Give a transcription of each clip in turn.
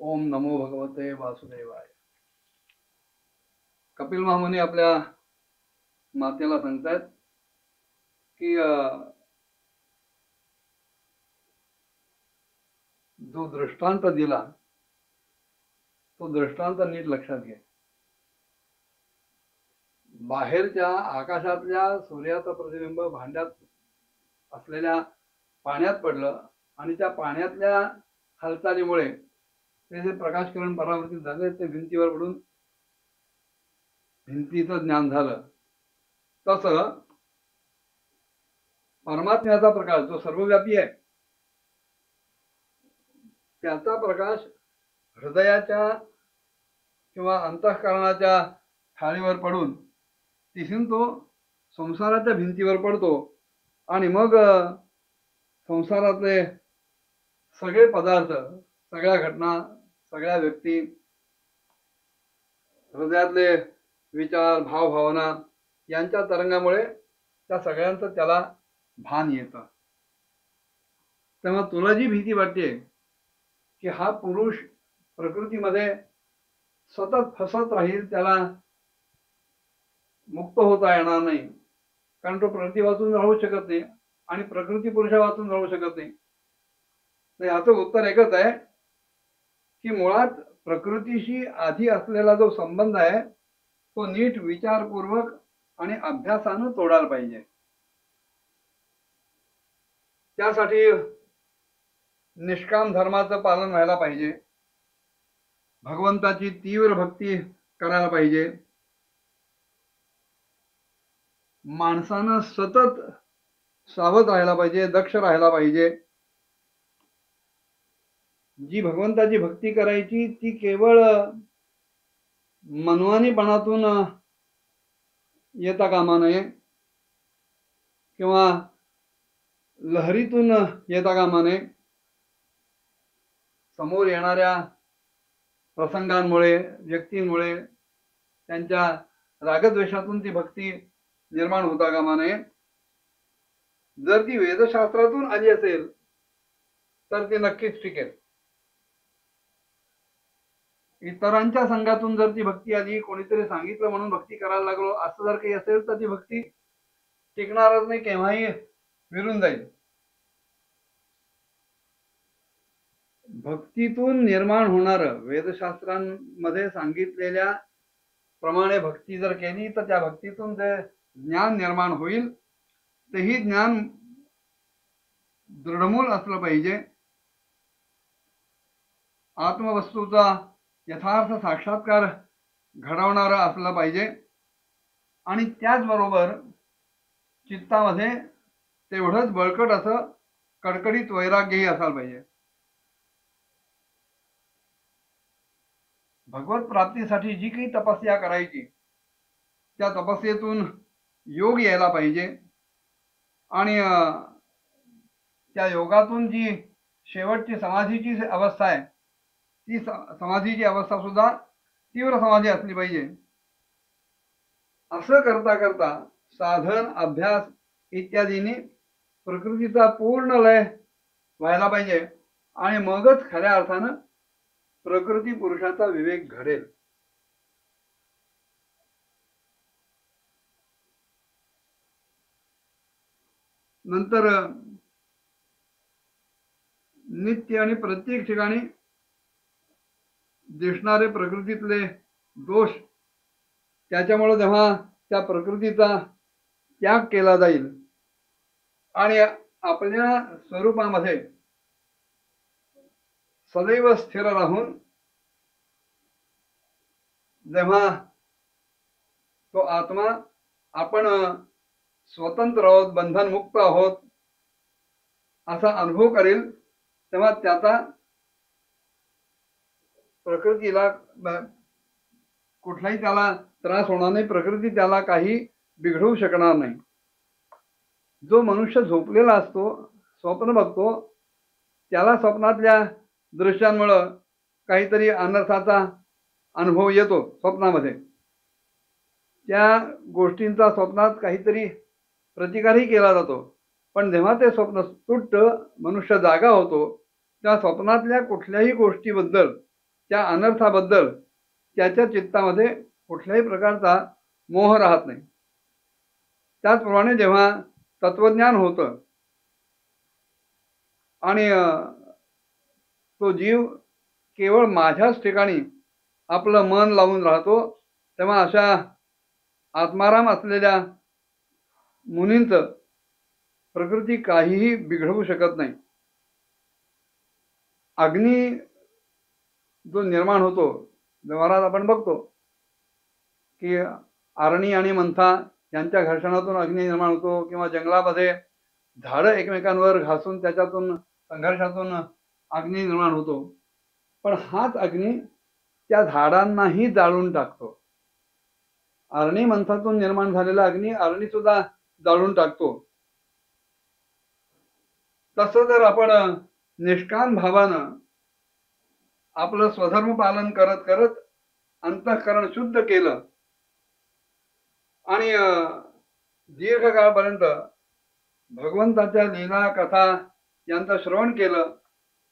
ओम नमो भगवते वासुदेवाय. कपिल महामुनी आपल्या मातेला सांगतात की जो दृष्टांत दिला तो दृष्टांत नीट लक्षात घे. बाहेरच्या आकाशातल्या सूर्याचं प्रतिबिंब भांड्यात असलेल्या पाण्यात पडलं आणि त्या पाण्यातल्या हालचालीमुळे ते जे प्रकाश किरण परावर्तित झाले ते भिंतीवर पडून भिंतीचं ज्ञान झालं. तसं परमात्म्याचा प्रकाश जो सर्वव्यापी आहे त्याचा प्रकाश हृदयाच्या किंवा अंतःकरणाच्या थाळीवर पडून तिथून तो संसाराच्या भिंतीवर पडतो आणि मग संसारातले सगळे पदार्थ, सगळ्या घटना, सगळ्या व्यक्ती, हृदयातले विचार, भावभावना यांच्या तरंगामुळे त्या सगळ्यांचं त्याला भान येतं. तेव्हा तुला जी भीती वाटते की हा पुरुष प्रकृतीमध्ये सतत फसत राहील, त्याला मुक्त होता येणार नाही, कारण तो प्रकृती वाचून राहू शकत नाही आणि प्रकृती पुरुषा वाचून राहू शकत नाही. याचं उत्तर एकच आहे की मुळात प्रकृतीशी आधी असलेला जो संबंध आहे तो नीट विचारपूर्वक आणि अभ्यासानं तोडायला पाहिजे. त्यासाठी निष्काम धर्माचं पालन व्हायला पाहिजे, भगवंताची तीव्र भक्ती करायला पाहिजे, माणसानं सतत सावध राहायला पाहिजे, दक्ष राहायला पाहिजे. जी भगवंताची भक्ती करायची ती केवळ मनवानीपणातून येता कामा नये किंवा लहरीतून येता कामा नये. समोर येणाऱ्या प्रसंगांमुळे, व्यक्तींमुळे, त्यांच्या रागद्वेषातून ती भक्ती निर्माण होता कामा नये. जर ती वेदशास्त्रातून आली असेल तर ती नक्कीच टिकेल. इतरांच्या संघातून जर ती भक्ती आली, कोणीतरी सांगितलं म्हणून भक्ती करायला लागलो, असं जर काही असेल तर ती भक्ती टिकणारच नाही, केव्हाही विरून जाईल. भक्तीतून निर्माण होणार वेदशास्त्रांमध्ये सांगितलेल्या प्रमाणे भक्ती जर केली तर त्या भक्तीतून जे ज्ञान निर्माण होईल तेही ज्ञान दृढमूल असलं पाहिजे, आत्मवस्तूचा यथार्थ साक्षात्कार घडवणारा असला पाहिजे आणि त्याचबरोबर चित्तामध्ये तेवढंच बळकट असं कडकडीत वैराग्यही असायला पाहिजे. भगवत प्राप्तीसाठी जी काही तपस्या करायची त्या तपस्येतून योग यायला पाहिजे आणि त्या योगातून जी शेवटची समाधीची अवस्था आहे ती समाधीची अवस्था सुद्धा तीव्र समाधी असली पाहिजे. असं करता करता साधन, अभ्यास इत्यादींनी प्रकृतीचा पूर्ण लय व्हायला पाहिजे आणि मगच खऱ्या अर्थानं प्रकृती पुरुषाचा विवेक घडेल. नंतर नित्य आणि प्रत्येक ठिकाणी दिसणारे प्रकृतीतले दोष, त्याच्यामुळे जेव्हा त्या प्रकृतीचा त्याग केला जाईल आणि आपल्या स्वरूपामध्ये सदैव स्थिर राहून जेव्हा तो आत्मा आपण स्वतंत्र आहोत, बंधनमुक्त आहोत असा अनुभव करेल, तेव्हा त्याचा प्रकृतीला कुठलाही त्याला त्रास होणार नाही, प्रकृती त्याला काही बिघडवू शकणार नाही. जो मनुष्य झोपलेला असतो, स्वप्न बघतो, त्याला स्वप्नातल्या दृश्यांमुळं काहीतरी अनर्थाचा अनुभव येतो स्वप्नामध्ये. त्या गोष्टींचा स्वप्नात काहीतरी प्रतिकारही केला जातो, पण जेव्हा ते स्वप्न तुटतं, मनुष्य जागा होतो, त्या स्वप्नातल्या कुठल्याही गोष्टीबद्दल त्या अनर्थाबद्दल त्याच्या चित्तामध्ये कुठल्याही प्रकारचा मोह राहत नाही. त्याचप्रमाणे जेव्हा तत्वज्ञान होतं आणि तो जीव केवळ माझ्याच ठिकाणी आपलं मन लावून राहतो, तेव्हा अशा आत्माराम असलेल्या मुनींचं प्रकृती काहीही बिघडवू शकत नाही. अग्नी जो निर्माण होतो, व्यवहारात आपण बघतो की आरणी आणि मंथा यांच्या घर्षणातून अग्नी निर्माण होतो, किंवा जंगलामध्ये झाडं एकमेकांवर घासून त्याच्यातून संघर्षातून अग्नी निर्माण होतो. पण हाच अग्नी त्या झाडांनाही जाळून टाकतो. आरणी मंथातून निर्माण झालेला अग्नी आरणी सुद्धा जाळून टाकतो. तसं जर आपण निष्काम भावानं आपलं स्वधर्म पालन करत करत अंतःकरण शुद्ध केलं आणि दीर्घकाळपर्यंत भगवंताच्या लीला कथा यांचं श्रवण केलं,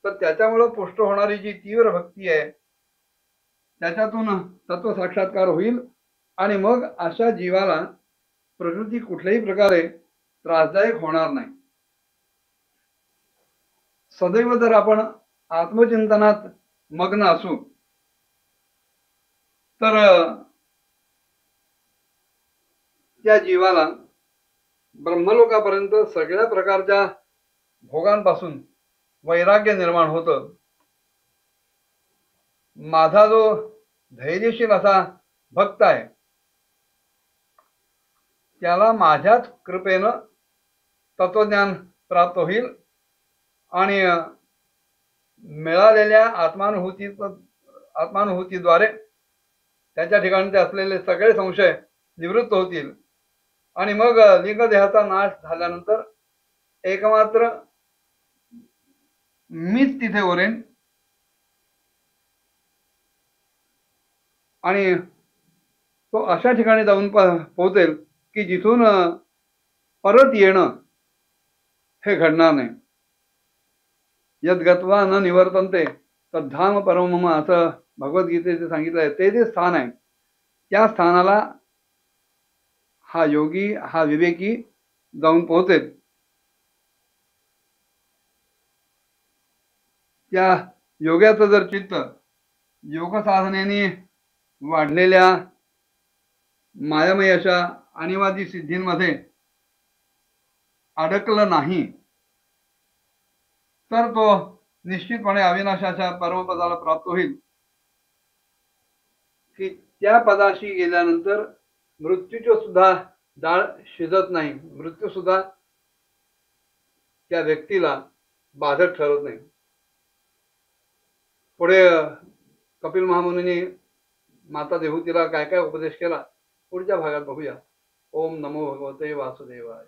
तर त्याच्यामुळं पुष्ट होणारी जी तीव्र भक्ती आहे त्याच्यातून तत्व साक्षात्कार होईल आणि मग अशा जीवाला प्रकृती कुठल्याही प्रकारे त्रासदायक होणार नाही. सदैव जर आपण आत्मचिंतनात मग्न असू तर त्या जीवाला ब्रह्मलोकापर्यंत सगळ्या प्रकारच्या भोगांपासून वैराग्य निर्माण होतं. माझा जो धैर्यशील असा भक्त आहे त्याला माझ्याच कृपेनं तत्वज्ञान प्राप्त होईल आणि मिळालेल्या आत्मानुभूतीद्वारे त्याच्या ठिकाणचे असलेले सगळे संशय निवृत्त होतील आणि मग लिंगदेहाचा नाश झाल्यानंतर एकमात्र मीच तिथे उरेन आणि तो अशा ठिकाणी जाऊन पोहोचेल की जिथून परत येणं हे घडणार नाही. यद्गत्वा न निवर्तन्ते तद्धाम परम मम असं भगवद्गीतेचे सांगितलं आहे. ते जे स्थान आहे त्या स्थानाला हा योगी, हा विवेकी जाऊन पोहोचेल. त्या योग्याचं जर चित्त योग साधनेने वाढलेल्या मायामय अशा अनिवादी सिद्धींमध्ये अडकलं नाही तर तो निश्चितपणे अविनाशाच्या परमपदाला प्राप्त होईल की त्या पदाशी गेल्यानंतर मृत्यूचे सुद्धा डाळ शिजत नाही, मृत्यू सुद्धा त्या व्यक्तीला बाधक ठरत नाही. पुढे कपिल महामुनींनी माता देहूतीला काय काय उपदेश केला पुढच्या भागात बघूया. ओम नमो भगवते वासुदेवाय.